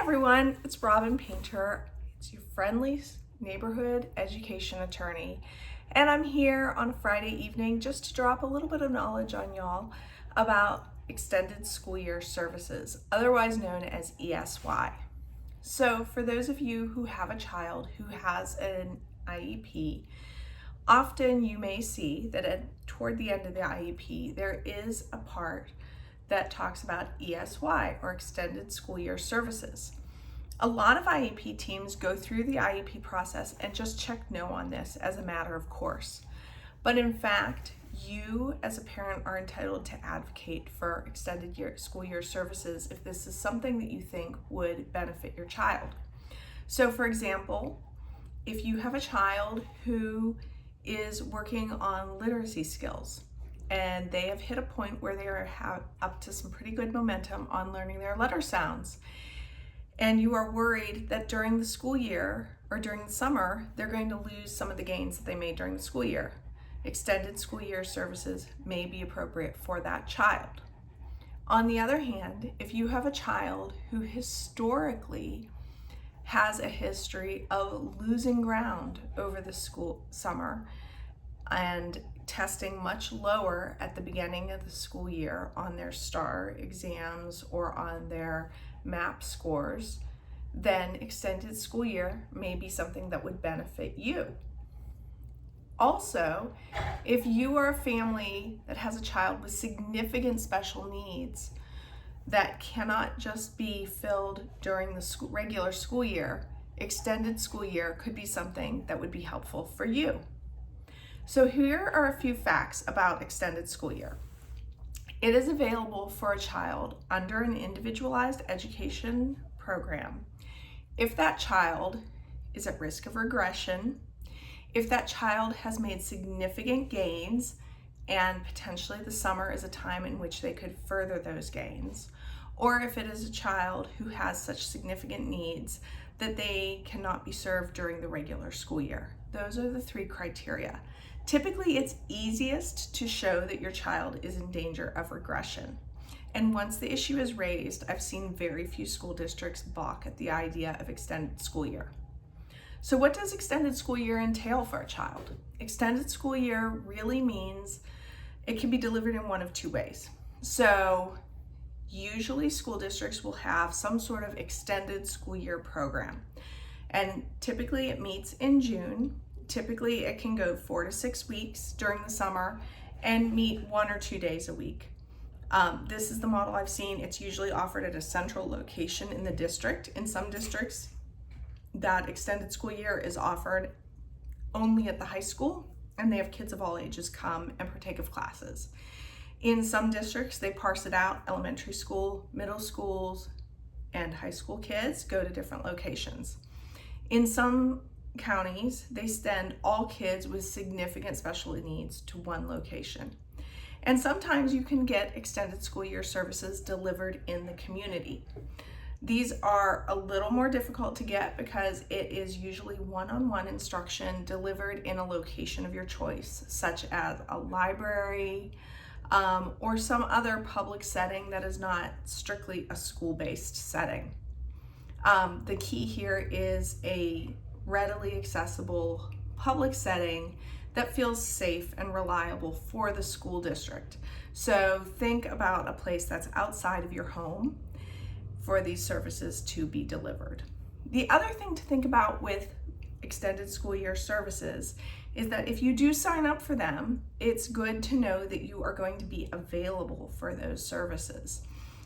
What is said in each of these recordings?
everyone, it's Robin Painter. It's your friendly neighborhood education attorney. And I'm here on a Friday evening just to drop a little bit of knowledge on y'all about extended school year services, otherwise known as ESY. So for those of you who have a child who has an IEP, often you may see that toward the end of the IEP, there is a part that talks about ESY, or Extended School Year Services. A lot of IEP teams go through the IEP process and just check no on this as a matter of course. But in fact, you as a parent are entitled to advocate for extended school year services if this is something that you think would benefit your child. So for example, if you have a child who is working on literacy skills, and they have hit a point where they are up to some pretty good momentum on learning their letter sounds, and you are worried that during the school year or during the summer, they're going to lose some of the gains that they made during the school year. Extended school year services may be appropriate for that child. On the other hand, if you have a child who historically has a history of losing ground over the summer and testing much lower at the beginning of the school year on their STAR exams or on their MAP scores, then extended school year may be something that would benefit you. Also, if you are a family that has a child with significant special needs that cannot just be filled during the regular school year, extended school year could be something that would be helpful for you. So here are a few facts about extended school year. It is available for a child under an individualized education program if that child is at risk of regression, if that child has made significant gains and potentially the summer is a time in which they could further those gains, or if it is a child who has such significant needs that they cannot be served during the regular school year. Those are the three criteria. Typically, it's easiest to show that your child is in danger of regression. And once the issue is raised, I've seen very few school districts balk at the idea of extended school year. So what does extended school year entail for a child? Extended school year really means it can be delivered in one of two ways. So usually school districts will have some sort of extended school year program. And typically it meets in June. Typically it can go 4 to 6 weeks during the summer and meet 1 or 2 days a week. This is the model I've seen. It's usually offered at a central location in the district. In some districts, that extended school year is offered only at the high school, and they have kids of all ages come and partake of classes. In some districts, they parse it out. Elementary school, middle schools, and high school kids go to different locations. In some counties, they send all kids with significant special needs to one location. And sometimes you can get extended school year services delivered in the community. These are a little more difficult to get because it is usually one-on-one instruction delivered in a location of your choice, such as a library or some other public setting that is not strictly a school-based setting. The key here is a readily accessible public setting that feels safe and reliable for the school district. So think about a place that's outside of your home for these services to be delivered. The other thing to think about with extended school year services is that if you do sign up for them, it's good to know that you are going to be available for those services.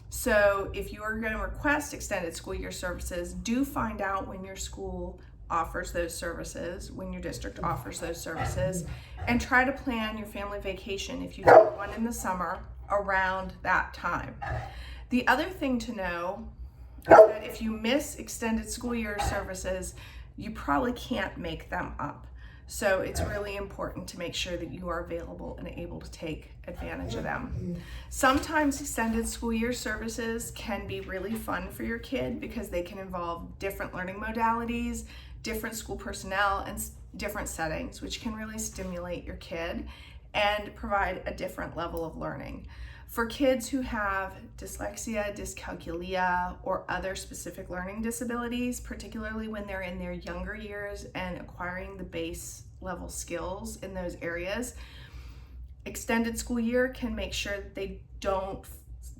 So if you are going to request extended school year services, do find out when your school offers those services, when your district offers those services, and try to plan your family vacation if you take one in the summer around that time. The other thing to know is that if you miss extended school year services, you probably can't make them up. So it's really important to make sure that you are available and able to take advantage of them. Sometimes extended school year services can be really fun for your kid because they can involve different learning modalities, different school personnel, and different settings, which can really stimulate your kid and provide a different level of learning. For kids who have dyslexia, dyscalculia, or other specific learning disabilities, particularly when they're in their younger years and acquiring the base level skills in those areas, extended school year can make sure that they don't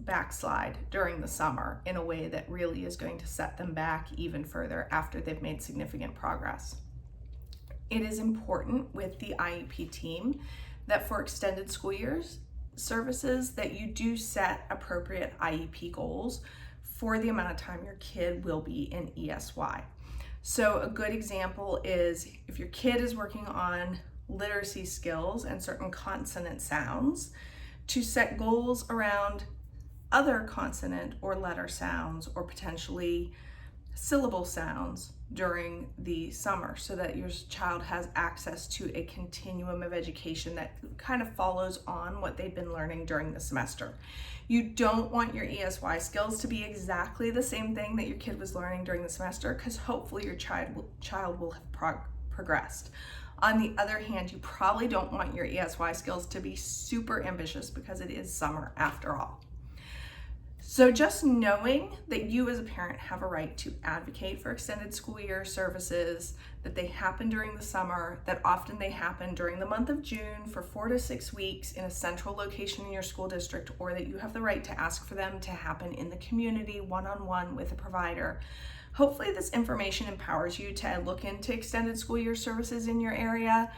backslide during the summer in a way that really is going to set them back even further after they've made significant progress. It is important with the IEP team that for extended school years services that you do set appropriate IEP goals for the amount of time your kid will be in ESY. So a good example is if your kid is working on literacy skills and certain consonant sounds, to set goals around other consonant or letter sounds or potentially syllable sounds during the summer so that your child has access to a continuum of education that kind of follows on what they've been learning during the semester. You don't want your ESY skills to be exactly the same thing that your kid was learning during the semester, because hopefully your child will have progressed. On the other hand, you probably don't want your ESY skills to be super ambitious because it is summer after all. So just knowing that you as a parent have a right to advocate for extended school year services, that they happen during the summer, that often they happen during the month of June for 4 to 6 weeks in a central location in your school district, or that you have the right to ask for them to happen in the community one-on-one with a provider. Hopefully this information empowers you to look into extended school year services in your area,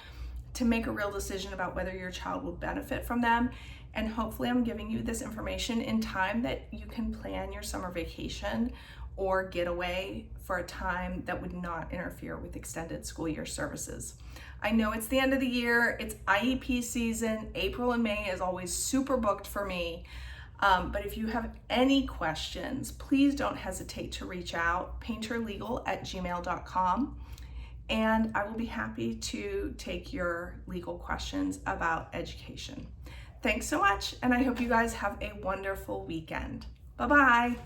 to make a real decision about whether your child will benefit from them. And hopefully I'm giving you this information in time that you can plan your summer vacation or getaway for a time that would not interfere with extended school year services. I know it's the end of the year, it's IEP season. April and May is always super booked for me. But if you have any questions, please don't hesitate to reach out, painterlegal@gmail.com, and I will be happy to take your legal questions about education. Thanks so much, and I hope you guys have a wonderful weekend. Bye-bye.